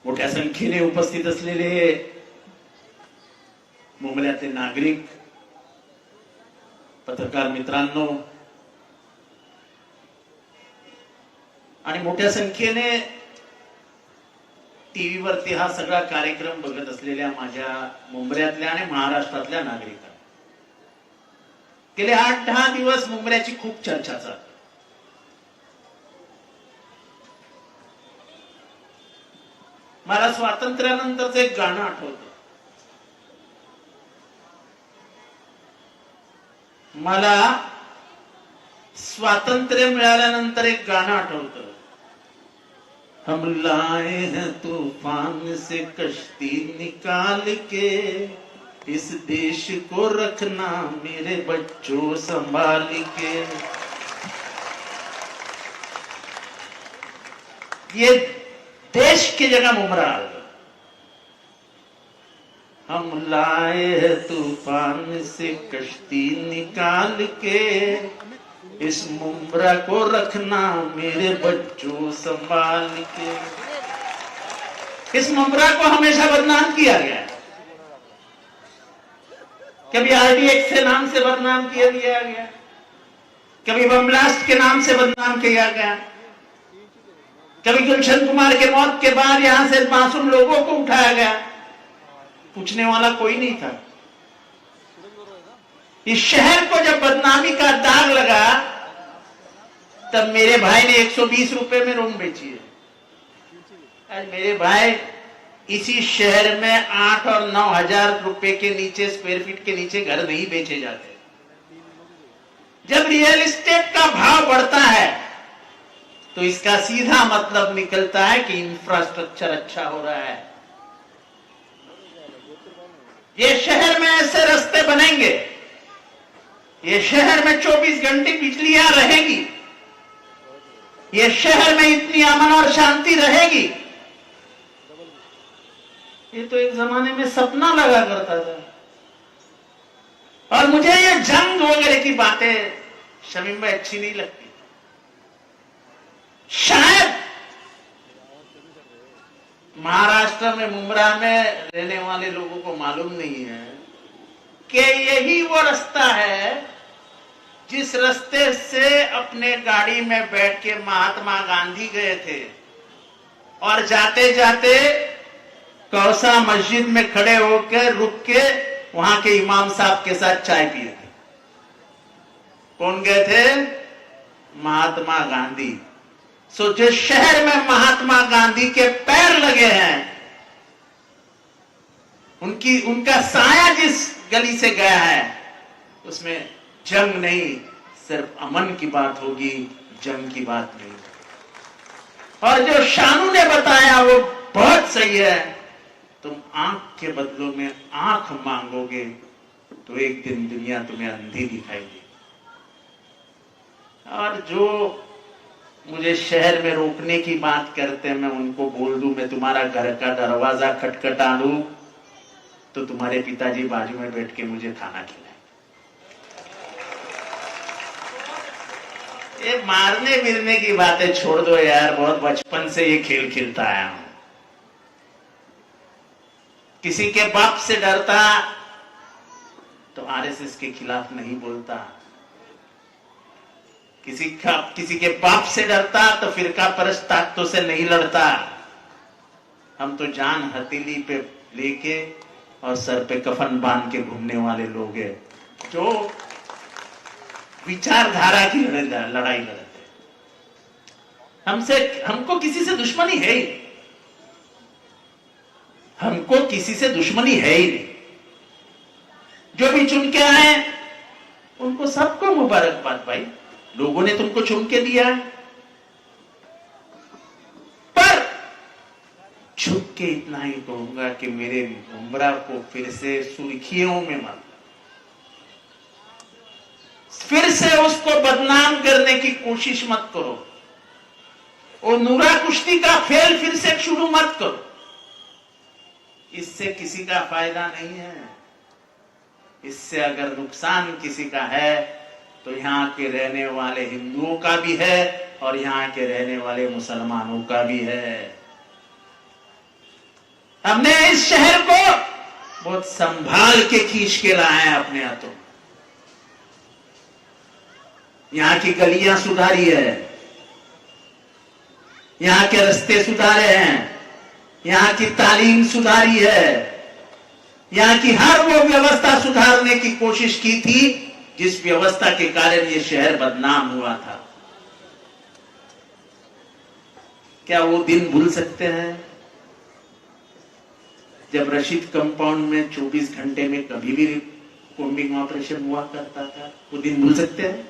मोठ्या संख्येने उपस्थित असलेले मुंबईतले नागरिक, पत्रकार मित्रांनो आणि मोठ्या संख्येने टीव्हीवरती हा सगळा कार्यक्रम बघत असलेल्या माझ्या मुंबईतल्या आणि महाराष्ट्रातल्या नागरिकांना, गेले 8-10 दिवस मुंबईची खूप चर्चा चालली. मला स्वातंत्र्यानंतरचं एक गाणं आठवतं. मला स्वातंत्र्य मिळाल्यानंतर एक गाणं आठवतं. हम लाए हैं तूफान से कश्ती निकाल के, इस देश को रखना मेरे बच्चों संभाल के. ये देश की जगह मुमरा. हम लाए हैं तूफान से कश्ती निकाल के, इस मुमरा को रखना मेरे बच्चों संभाल के. इस मुमरा को हमेशा बदनाम किया गया. कभी RDX के नाम से बदनाम किया गया, कभी बम ब्लास्ट के नाम से बदनाम किया गया, कभी गुलशन कुमार के मौत के बाद यहां से मासूम लोगों को उठाया गया. पूछने वाला कोई नहीं था. इस शहर को जब बदनामी का दाग लगा तब मेरे भाई ने 120 रुपए में रूम बेची है. आज मेरे भाई इसी शहर में 8 और 9 हजार रुपए के नीचे, स्क्वायर फीट के नीचे घर नहीं बेचे जाते. जब रियल एस्टेट का भाव बढ़ता है तो इसका सीधा मतलब निकलता है कि इंफ्रास्ट्रक्चर अच्छा हो रहा है. ये शहर में ऐसे रास्ते बनेंगे, ये शहर में 24 घंटे बिजलियां रहेगी, ये शहर में इतनी अमन और शांति रहेगी. ये तो एक जमाने में सपना लगा करता था. और मुझे ये जंग वगैरह की बातें शमीम भाई अच्छी नहीं लगती. शायद महाराष्ट्र में मुंब्रा में रहने वाले लोगों को मालूम नहीं है कि यही वो रास्ता है जिस रास्ते से अपने गाड़ी में बैठ के महात्मा गांधी गए थे और जाते जाते कौसा मस्जिद में खड़े होकर रुक के वहां के इमाम साहब के साथ चाय पिए थे. कौन गए थे? महात्मा गांधी. सो जिस शहर में महात्मा गांधी के पैर लगे हैं, उनका साया जिस गली से गया है, उसमें जंग नहीं, सिर्फ अमन की बात होगी, जंग की बात नहीं. और जो शानू ने बताया वो बहुत सही है. तुम आंख के बदलों में आंख मांगोगे तो एक दिन दुनिया तुम्हें अंधी दिखाई देगी. और जो मुझे शहर में रोकने की बात करते हैं, मैं उनको बोल दूं मैं तुम्हारा घर का दरवाजा खटखटा दूं तो तुम्हारे पिताजी बाजू में बैठ के मुझे खाना खिलाए. ये मारने मिलने की बातें छोड़ दो यार. बहुत बचपन से ये खेल खेलता आया हूं. किसी के बाप से डरता तो RSS के खिलाफ नहीं बोलता. किसी के बाप से डरता तो फिरका परस्त ताकतों से नहीं लड़ता. हम तो जान हथेली पे लेके और सर पे कफन बांध के घूमने वाले लोग हैं जो विचारधारा की लड़ाई लड़ते. हमको किसी से दुश्मनी है ही, हमको किसी से दुश्मनी है ही नहीं. जो भी चुन के आए उनको सबको मुबारकबाद भाई. लोगों ने तुमको चुन के दिया है, पर छुप के इतना ही कहूंगा कि मेरे मुंब्रा को फिर से सुर्खियों में मत, फिर से उसको बदनाम करने की कोशिश मत करो. और नूरा कुश्ती का खेल फिर से शुरू मत करो. इससे किसी का फायदा नहीं है. इससे अगर नुकसान किसी का है तो यहाँ के रहने वाले हिंदुओं का भी है और यहाँ के रहने वाले मुसलमानों का भी है. हमने इस शहर को बहुत संभाल के खींच के लाए हैं अपने हाथों। यहां की गलियां सुधारी है, यहां के रास्ते सुधारे हैं, यहां की तालीम सुधारी है, यहां की हर वो व्यवस्था सुधारने की कोशिश की थी जिस व्यवस्था के कारण ये शहर बदनाम हुआ था। क्या वो दिन भूल सकते हैं जब रशीद कंपाउंड में 24 घंटे में कभी भी कॉम्बिंग ऑपरेशन हुआ करता था? वो दिन भूल सकते हैं?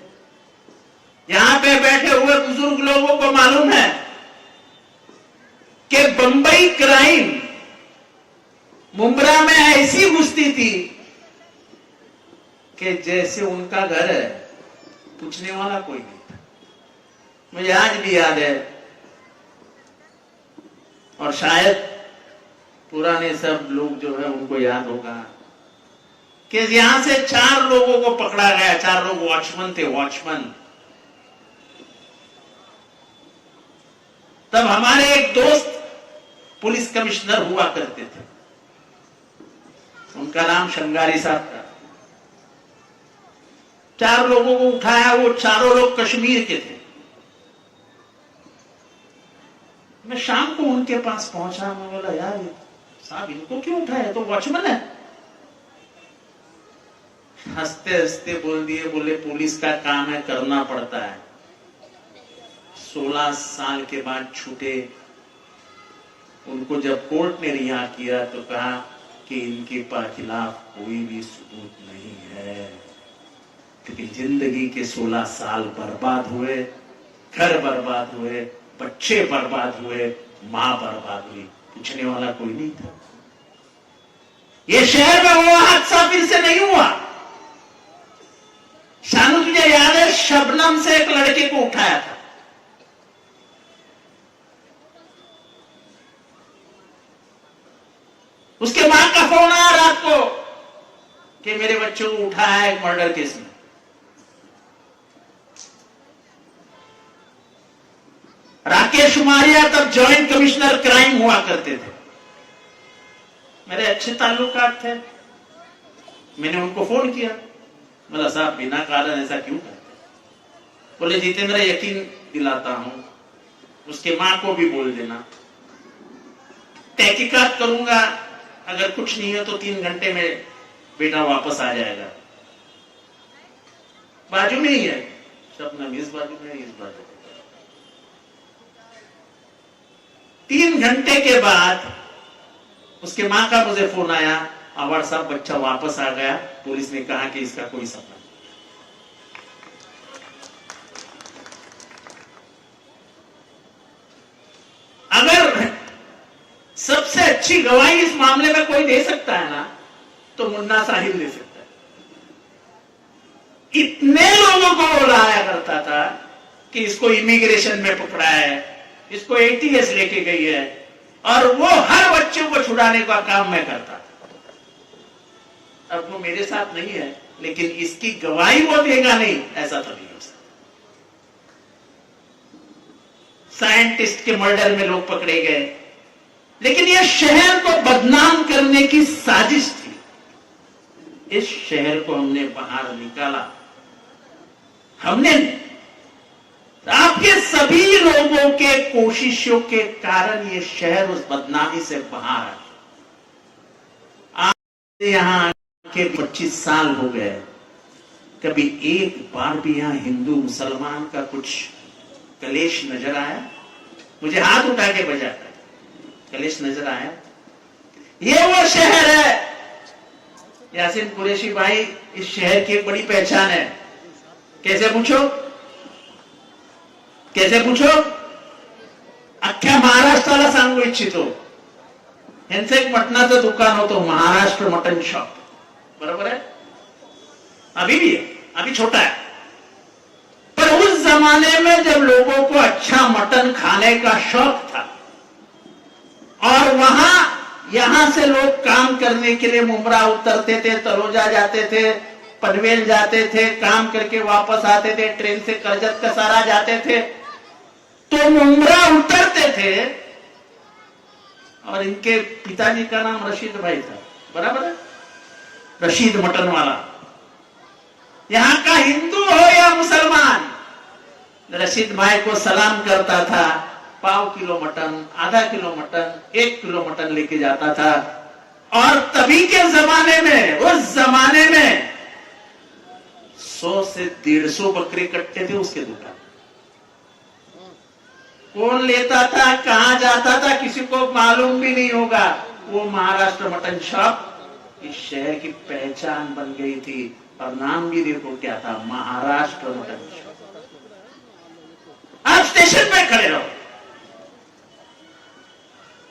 यहां पे बैठे हुए बुजुर्ग लोगों को मालूम है कि बंबई क्राइम मुंब्रा में ऐसी घुसती थी कि जैसे उनका घर है, पूछने वाला कोई नहीं था। मुझे आज भी याद है, और शायद पुराने सब लोग जो है उनको याद होगा कि यहां से 4 लोगों को पकड़ा गया। 4 लोग वॉचमैन थे, वॉचमैन। तब हमारे एक दोस्त पुलिस कमिश्नर हुआ करते थे, उनका नाम शंगारी साहब था। 4 लोगों को उठाया, वो चारों लोग कश्मीर के थे। मैं शाम को उनके पास पहुंचा, मैं बोला यार साहब इनको क्यों उठाया, तो वॉचमैन है। हंसते हंसते बोल दिए, बोले पुलिस का काम है, करना पड़ता है। 16 साल के बाद छूटे। उनको जब कोर्ट ने रिहा किया तो कहा कि इनके खिलाफ कोई भी सबूत नहीं है, क्योंकि जिंदगी के 16 साल बर्बाद हुए, घर बर्बाद हुए, बच्चे बर्बाद हुए, मां बर्बाद हुई, पूछने वाला कोई नहीं था। ये शहर में वो हादसा फिर से नहीं हुआ। शानू तुझे याद है, शबनम से एक लड़के को उठाया था। उसके मां का फोन आया रात को कि मेरे बच्चों को उठाया है एक मर्डर केस में। राकेश उमारिया तब जॉइंट कमिश्नर क्राइम हुआ करते थे, मेरे अच्छे ताल्लुकात थे। मैंने उनको फोन किया, बोला साहब बिना कारण ऐसा क्यों करते? बोले जितेंद्र यकीन दिलाता हूं, उसके मां को भी बोल देना, तहकीकात करूंगा, अगर कुछ नहीं है तो 3 घंटे में बेटा वापस आ जाएगा। बाजू में ही है शबनम, इस बाजू में, इस बाजू में। 3 घंटे के बाद उसके मां का मुझे फोन आया, आवाड़ साहब बच्चा वापस आ गया, पुलिस ने कहा कि इसका कोई सपना। अगर सबसे अच्छी गवाही इस मामले में कोई दे सकता है ना, तो मुन्ना साहिब दे सकता है। इतने लोगों को बुलाया करता था कि इसको इमिग्रेशन में पकड़ा है, इसको एटीएस लेके गई है, और वो हर बच्चे को छुड़ाने का काम मैं करता था। अब वो मेरे साथ नहीं है, लेकिन इसकी गवाही वो देगा नहीं, ऐसा तो नहीं हो सकता। साइंटिस्ट के मर्डर में लोग पकड़े गए, लेकिन यह शहर को बदनाम करने की साजिश थी। इस शहर को हमने बाहर निकाला, हमने आपके सभी लोगों के कोशिशों के कारण ये शहर उस बदनामी से बाहर आ। आज यहां के 25 साल हो गए, कभी एक बार भी यहां हिंदू मुसलमान का कुछ कलेश नजर आया? मुझे हाथ उठा के बजाता कलेश नजर आया? ये वो शहर है यासीन कुरैशी भाई, इस शहर की एक बड़ी पहचान है। कैसे पूछो, कैसे पूछो? अख्ख्या महाराष्ट्राला सांगू इच्छितो, यांचं एक मटणाचं दुकान होतं, महाराष्ट्र मटन शॉप, बरोबर है? अभी भी है, अभी छोटा है, पर उस जमाने में जब लोगों को अच्छा मटन खाने का शौक था, और वहां यहां से लोग काम करने के लिए मुंब्रा उतरते थे, तलोजा जाते थे, पनवेल जाते थे, काम करके वापस आते थे, ट्रेन से करजत कसारा जाते थे, तो मुंब्रा उतरते थे और इनके पिताजी का नाम रशीद भाई था, बराबर है, रशीद मटन वाला। यहां का हिंदू हो या मुसलमान, रशीद भाई को सलाम करता था, पाव किलो मटन, आधा किलो मटन, 1 किलो मटन लेके जाता था। और तभी के जमाने में, उस जमाने में 100 से 150 बकरे कटते थे उसके दुकान। कौन लेता था, कहां जाता था, किसी को मालूम भी नहीं होगा। वो महाराष्ट्र मटन शॉप इस शहर की पहचान बन गई थी। और नाम भी देखो क्या था, महाराष्ट्र मटन शॉप। आप स्टेशन में खड़े रहो,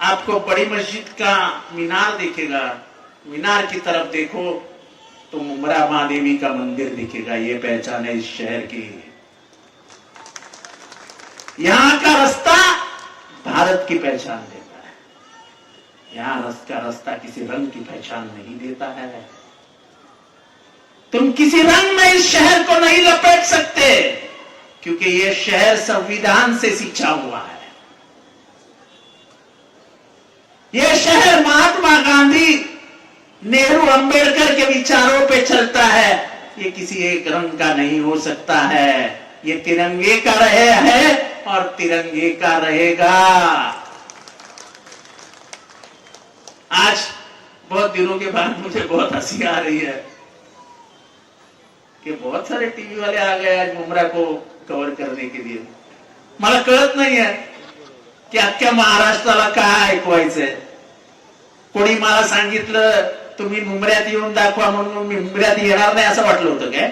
आपको बड़ी मस्जिद का मीनार दिखेगा, मीनार की तरफ देखो तो मुमरा महादेवी का मंदिर दिखेगा। ये पहचान है इस शहर की। यहां का रास्ता भारत की पहचान देता है। यहां का रास्ता किसी रंग की पहचान नहीं देता है। तुम किसी रंग में इस शहर को नहीं लपेट सकते, क्योंकि यह शहर संविधान से सिंचा हुआ है। यह शहर महात्मा गांधी, नेहरू, अंबेडकर के विचारों पे चलता है। ये किसी एक रंग का नहीं हो सकता है। ये तिरंगे का रहे है और तिरंगे का रहेगा। आज बहुत दिनों के बाद मुझे बहुत हंसी आ रही है कि बहुत सारे टीवी वाले आ गए आज मुमरा को कवर करने के लिए। मला कळत नाही है की अख्ख्या महाराष्ट्राला काय ऐकवायचंय। कोणी मला सांगितलं तुम्ही मुंबऱ्यात येऊन दाखवा, म्हणून मी मुंबऱ्यात येणार नाही असं वाटलं होतं काय?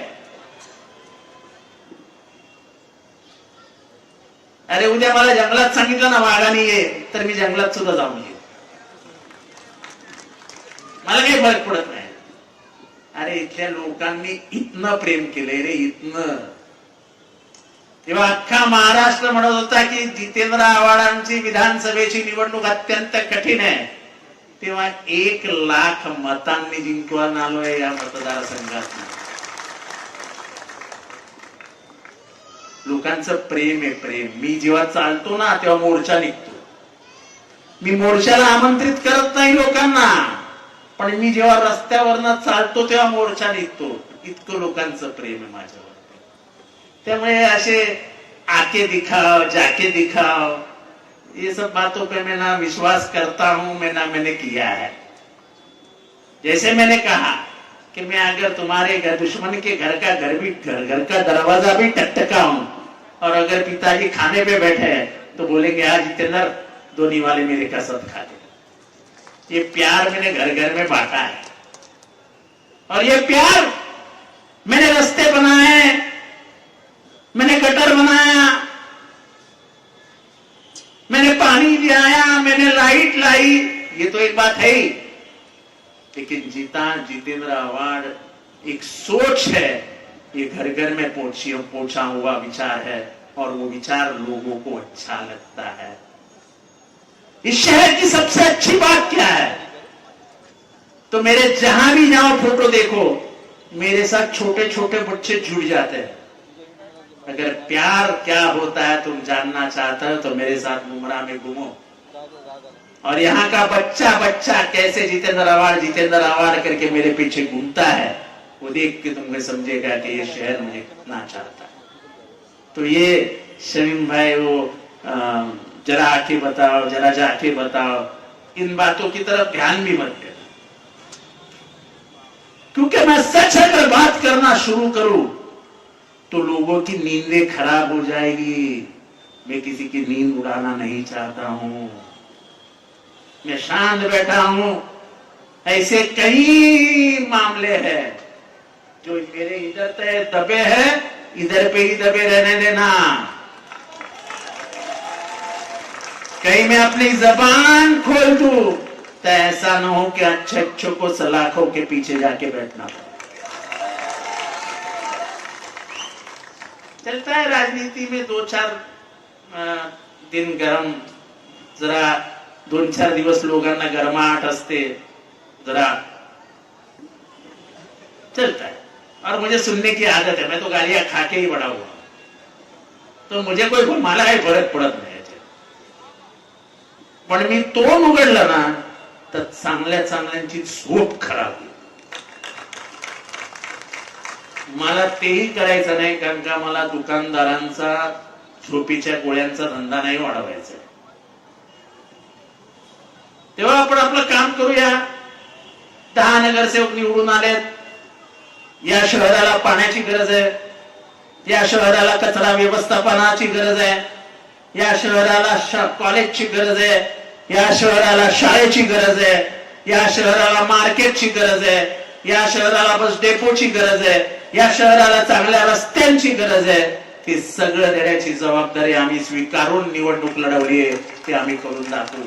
अरे उद्या मला जंगलात सांगितलं ना वाघाने ये, तर मी जंगलात सुद्धा जाऊन येईल, मला काही फरक पडत नाही। अरे इथल्या लोकांनी इतनं प्रेम केलंय रे, इतनं। तेव्हा अख्खा महाराष्ट्र म्हणत होता की जितेंद्र आव्हाडांची विधानसभेची निवडणूक अत्यंत कठीण आहे, तेव्हा 1 लाख मतांनी जिंकून आलोय या मतदारसंघात। लोकांचं प्रेम आहे, प्रेम। मी जेव्हा चालतो ना तेव्हा मोर्चा निघतो। मी मोर्चाला आमंत्रित करत नाही लोकांना, पण मी जेव्हा रस्त्यावरनं चालतो तेव्हा मोर्चा निघतो। इतकं लोकांचं प्रेम आहे माझ्यावर। त्यामुळे असे आके दिखाओ, जाके दिखाओ, ये सब बातों पे मैं ना विश्वास करता हूं, मैं ना मैंने किया है। जैसे मैंने कहा कि मैं अगर तुम्हारे घर, दुश्मन के घर का दरवाजा भी टकटकाऊं, और अगर पिताजी खाने पे बैठे हैं तो बोलेंगे आज जितेंद्र धोनी वाले मेरे कसम खा दे। ये प्यार मैंने घर घर में बांटा है, और ये प्यार मैंने रास्ते बनाए, मैंने गटर बनाया, मैंने पानी दिलाया, मैंने लाइट लाई। ये तो एक बात है ही, लेकिन जितेंद्र आव्हाड एक सोच है, ये घर घर में पहुंचा हुआ विचार है, और वो विचार लोगों को अच्छा लगता है। इस शहर की सबसे अच्छी बात क्या है, तो मेरे जहां भी जाओ फोटो देखो, मेरे साथ छोटे छोटे बच्चे जुड़ जाते हैं। अगर प्यार क्या होता है तुम जानना चाहते हो तो मेरे साथ मुमरा में घूमो, और यहाँ का बच्चा बच्चा कैसे जितेंद्र आव्हाड करके मेरे पीछे घूमता है, वो देख के तुम्हें समझेगा कि ये शहर मुझे कितना चाहता है। तो ये शमीम भाई, वो जरा आके बताओ, जरा जाके बताओ, इन बातों की तरफ ध्यान भी मत देना, क्योंकि मैं सच अगर बात करना शुरू करूं तो लोगों की नींदें खराब हो जाएगी। मैं किसी की नींद उड़ाना नहीं चाहता हूं, मैं शांत बैठा हूं। ऐसे कई मामले हैं जो मेरे इधर पे दबे हैं, इधर पे ही दबे रहने देना। कहीं मैं अपनी जबान खोल दूं तो ऐसा ना हो कि अच्छे को सलाखों के पीछे जाके बैठना पड़े। चलता है राजनीति में 2-4 दिन गरम, जरा 2-4 दिवस लोगांना गरमाहट असते, जरा चलता है। और मुझे सुनने की आदत है, मैं तो गालियां खा के ही बड़ा हुआ, तो मुझे कोई मला काही फरक पडत नाही। पण मी तोंड उघडलं ना तर चांगल्या चांगल्यांची झोप खराब होईल. मला तेही करायचं नाही, कारण का मला दुकानदारांचा झोपीच्या गोळ्यांचा धंदा नाही वाढवायचा. तेव्हा आपण आपलं काम करूया. 10 नगरसेवक निवडून आलेत. या शहराला पाण्याची गरज आहे, या शहराला कचरा व्यवस्थापनाची गरज आहे, या शहराला कॉलेजची गरज आहे, या शहराला शाळेची गरज आहे, या शहराला मार्केटची गरज आहे, या शहराला बस डेपोची गरज आहे, या शहराला चांगल्या रस्त्यांची गरज आहे. ते सगळं देण्याची जबाबदारी आम्ही स्वीकारून निवडणूक लढवली आहे, ते आम्ही करून दाखवू.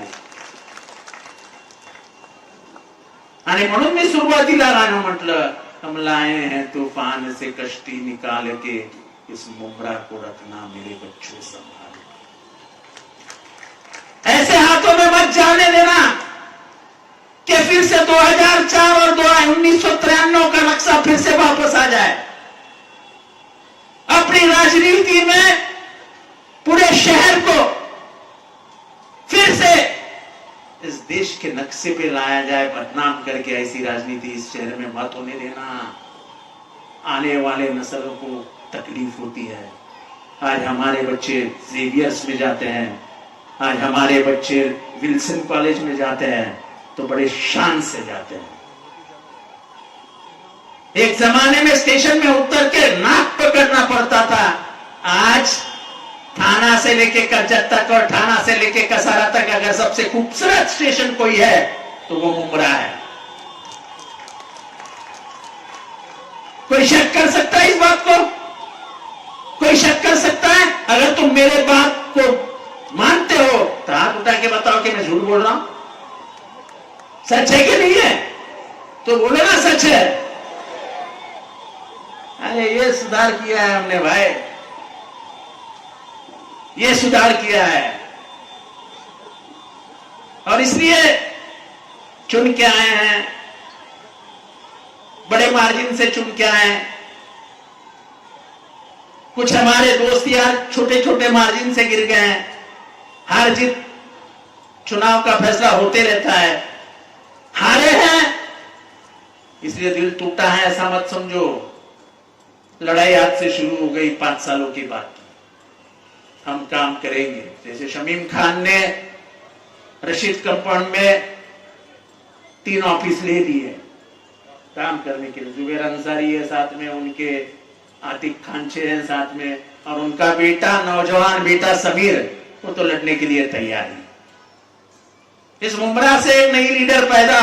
आणि म्हणून मी सुरुवातीला गाणं म्हटलं, हम लाए हैं तूफान से कश्ती निकाल के इस मुमरा को रखना मेरे बच्चों संभाल. ऐसे हाथों में मत जाने देना कि फिर से 2004 और 1993 का नक्शा फिर से वापस आ जाए. अपनी राजनीति में पूरे शहर को फिर से इस देश के नक्शे पे लाया जाए, बदनाम करके. ऐसी राजनीति इस शहर में मत होने देना. आने वाले नस्लों को तकलीफ होती है. आज हमारे बच्चे जेवियर्स में जाते हैं, आज हमारे बच्चे विल्सन कॉलेज में जाते हैं तो बड़े शान से जाते हैं. एक जमाने में स्टेशन में उतर के नाक पकड़ना पड़ता था. आज थाना से लेके कर्जत तक और थाना से लेके कसारा तक अगर सबसे खूबसूरत स्टेशन कोई है तो वो मुमरा है. कोई शक कर सकता है इस बात को? कोई शक कर सकता है? अगर तुम मेरे बात को मानते हो तो हाथ उठा के बताओ कि मैं झूठ बोल रहा हूं. सच है कि नहीं है? तो बोलो ना सच है. अरे ये सुधार किया है हमने भाई, ये सुधार किया है. और इसलिए चुन के आए हैं, बड़े मार्जिन से चुन के आए हैं. कुछ हमारे दोस्त यार छोटे छोटे मार्जिन से गिर गए हैं. हार जीत चुनाव का फैसला होते रहता है. हारे हैं इसलिए दिल टूटा है ऐसा मत समझो. लड़ाई आज से शुरू हो गई 5 सालों की बात. हम काम करेंगे. जैसे शमीम खान ने रशीद कंपाउंड में 3 ऑफिस ले लिए काम करने के लिए. जुबैर अंसारी है साथ में, उनके आतिक खानचे हैं साथ में, और उनका बेटा नौजवान बेटा समीर वो तो लड़ने के लिए तैयार है. इस मुमरा से एक नई लीडर पैदा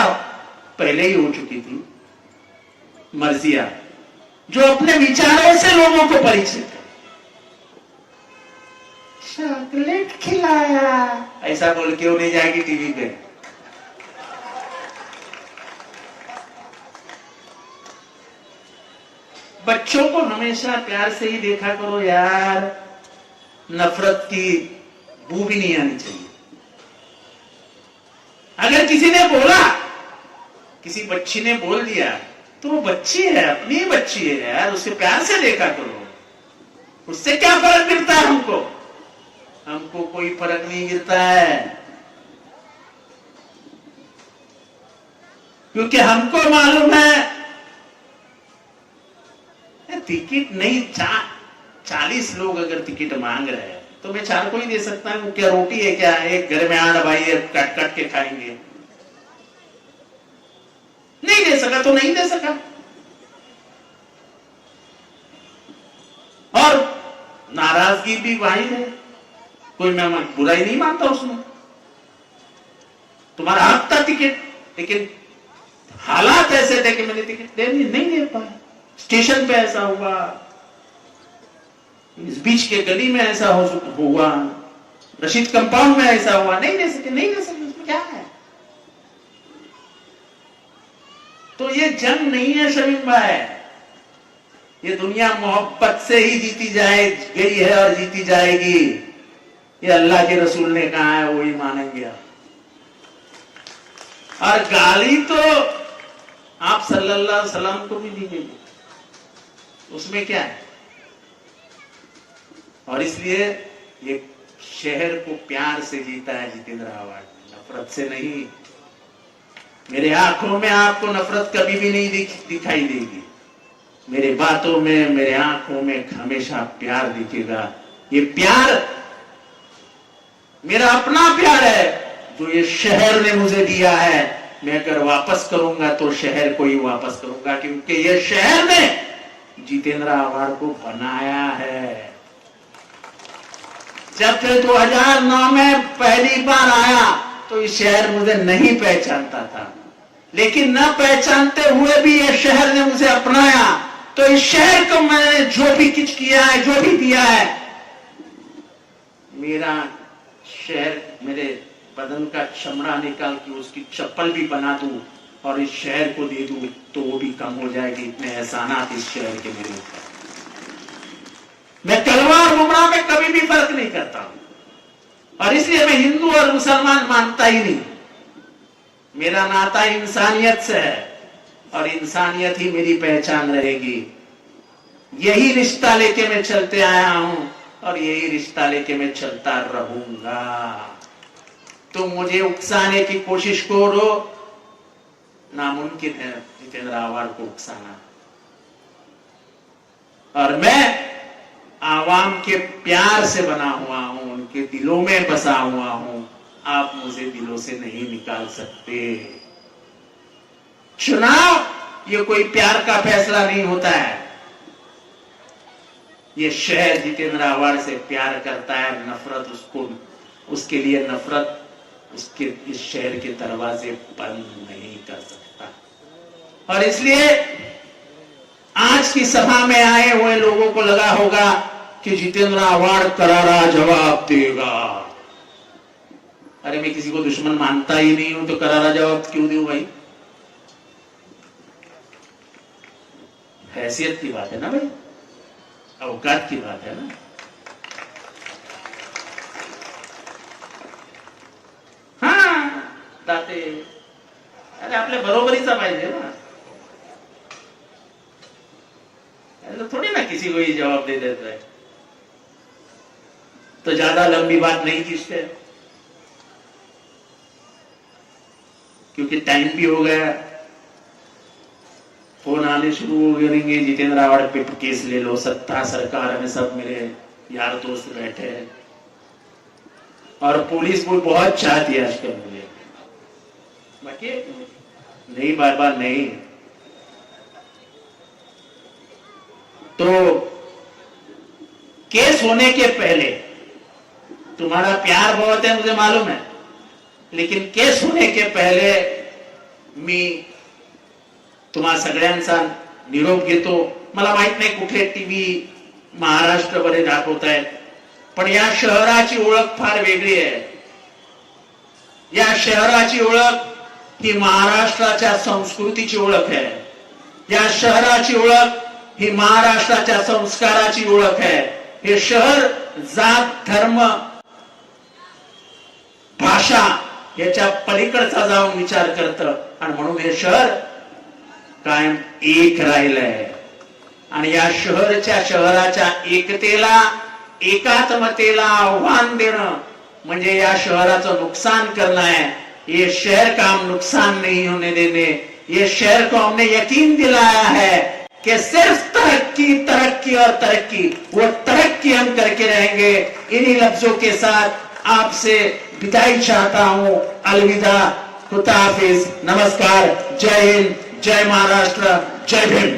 पहले ही हो चुकी थी, मर्जिया, जो अपने विचारों से लोगों को परिचित है. चॉकलेट खिलाया ऐसा बोल के वो नहीं जाएगी टीवी पे. बच्चों को हमेशा प्यार से ही देखा करो यार. नफरत की बू भी नहीं आनी चाहिए. अगर किसी ने बोला, किसी बच्ची ने बोल दिया तो वो बच्ची है, अपनी बच्ची है यार, उसे प्यार से देखा करो. उससे क्या फर्क गिरता है हमको? हमको कोई फर्क नहीं गिरता है, क्योंकि हमको मालूम है टिकट नहीं 40 लोग अगर टिकट मांग रहे हैं तो मैं 4 को ही दे सकता हूं. क्या रोटी है क्या? एक घर में 8 भाई है, कट कट के खाएंगे. नहीं दे सका तो नहीं दे सका. और नाराजगी भी वही है, कोई मैं बुराई नहीं मानता उसमें. तुम्हारा हक था टिकट, लेकिन हालात ऐसे थे कि मैंने टिकट नहीं दे पाया. स्टेशन पे ऐसा हुआ, इस बीच के गली में ऐसा हुआ, रशीद कंपाउंड में ऐसा हुआ. नहीं दे सके. उसमें क्या है? तो ये जंग नहीं है शमीम भाई, ये दुनिया मोहब्बत से ही जीती गई है और जीती जाएगी. ये अल्लाह के रसूल ने कहा है, वही मानेंगे आप. और गाली तो आप सल्लल्लाहु अलैहि वसल्लम को भी दी गई, उसमें क्या है? और इसलिए ये शहर को प्यार से जीता है जितेंद्र आवाज. नफरत से नहीं। मेरे आंखों में आपको नफरत कभी भी नहीं दिखाई देगी। मेरे बातों में, मेरे आंखों में हमेशा प्यार दिखेगा। ये प्यार मेरा अपना प्यार है जो ये शहर ने मुझे दिया है। मैं अगर वापस करूंगा तो शहर को ही वापस करूंगा, क्योंकि ये शहर ने जितेंद्र आव्हाड को बनाया है। जब से 2009 में पहली बार आया तो ये शहर मुझे नहीं पहचानता था, लेकिन न पहचानते हुए भी ये शहर ने मुझे अपनाया। तो इस शहर को मैंने जो भी कुछ किया है, जो भी दिया है, मेरा शहर मेरे बदन का चमड़ा निकाल के उसकी चप्पल भी बना दूं और इस शहर को दे दूं तो वो भी कम हो जाएगी। इतने एहसानात इस शहर के मेरे ऊपर। मैं कलवा और मुमरा में कभी भी फर्क नहीं करता हूं, और इसलिए मैं हिंदू और मुसलमान मानता ही नहीं। मेरा नाता इंसानियत से है और इंसानियत ही मेरी पहचान रहेगी। यही रिश्ता लेके मैं चलते आया हूं और यही रिश्ता लेके मैं चलता रहूंगा। तो मुझे उकसाने की कोशिश करो, नामुमकिन है जितेंद्र आव्हाड को उकसाना। और मैं आवाम के प्यार से बना हुआ हूं, उनके दिलों में बसा हुआ हूं। आप मुझे दिलों से नहीं निकाल सकते। चुनाव ये कोई प्यार का फैसला नहीं होता है। ये शहर जितेंद्र आव्हाड से प्यार करता है, नफरत उसके लिए नफरत उसके इस शहर के दरवाजे बंद नहीं कर सकता। और इसलिए आज की सभा में आए हुए लोगों को लगा होगा कि जितेंद्र आव्हाड करारा जवाब देगा। अरे मैं किसी को दुश्मन मानता ही नहीं हूं तो करारा जवाब क्यों दूं भाई? हैसियत की बात है ना भाई, औकात की बात है ना। हाँ दाते, अरे आपल्या बरोबरीचा पाहिजे ना, तो थोड़ी ना किसी को ही जवाब दे देता है। तो ज्यादा लंबी बात नहीं खींचते क्योंकि टाइम भी हो गया। फोन आने शुरू हो गए, जितेंद्र आव्हाड पे केस ले लो, सत्ता सरकार में सब मेरे यार दोस्त बैठे हैं और पुलिस को बहुत चाहती है आजकल मुझे। बाकी नहीं बाबा नहीं। तो केस होने के पहले तुम्हारा प्यार बहुत है मुझे मालूम है, लेकिन केस होने के पहले मी तुम्हा सगळ्यांचा निरोप घेतो। मला माहित नाही कुठे टीव्ही महाराष्ट्रभर दाखवतायत, पण या शहराची ओळख फार वेगळी आहे। या शहराची ओळख ही महाराष्ट्राच्या संस्कृतीची ओळख आहे। या शहराची ओळख ही महाराष्ट्राच्या संस्काराची ओळख आहे। हे शहर जात धर्म भाषा याच्या पलीकडचा जाऊन विचार करतं आणि म्हणून हे शहर कायम एक राहिलंय। आणि या शहराच्या एकतेला एकात्मतेला आव्हान देणं म्हणजे या शहराचं नुकसान करणं है। ये शहर का हम नुकसान नहीं होने देने। ये शहर को हमने यकीन दिलाया है कि सिर्फ तरक्की तरक्की और तरक्की, वो तरक्की हम करके रहेंगे। इन्हीं लफ्जों के साथ आपसे विदाई चाहता हूं। अलविदा, खुदा हाफिज, नमस्कार, जय हिंद, जय महाराष्ट्र, जय भीम।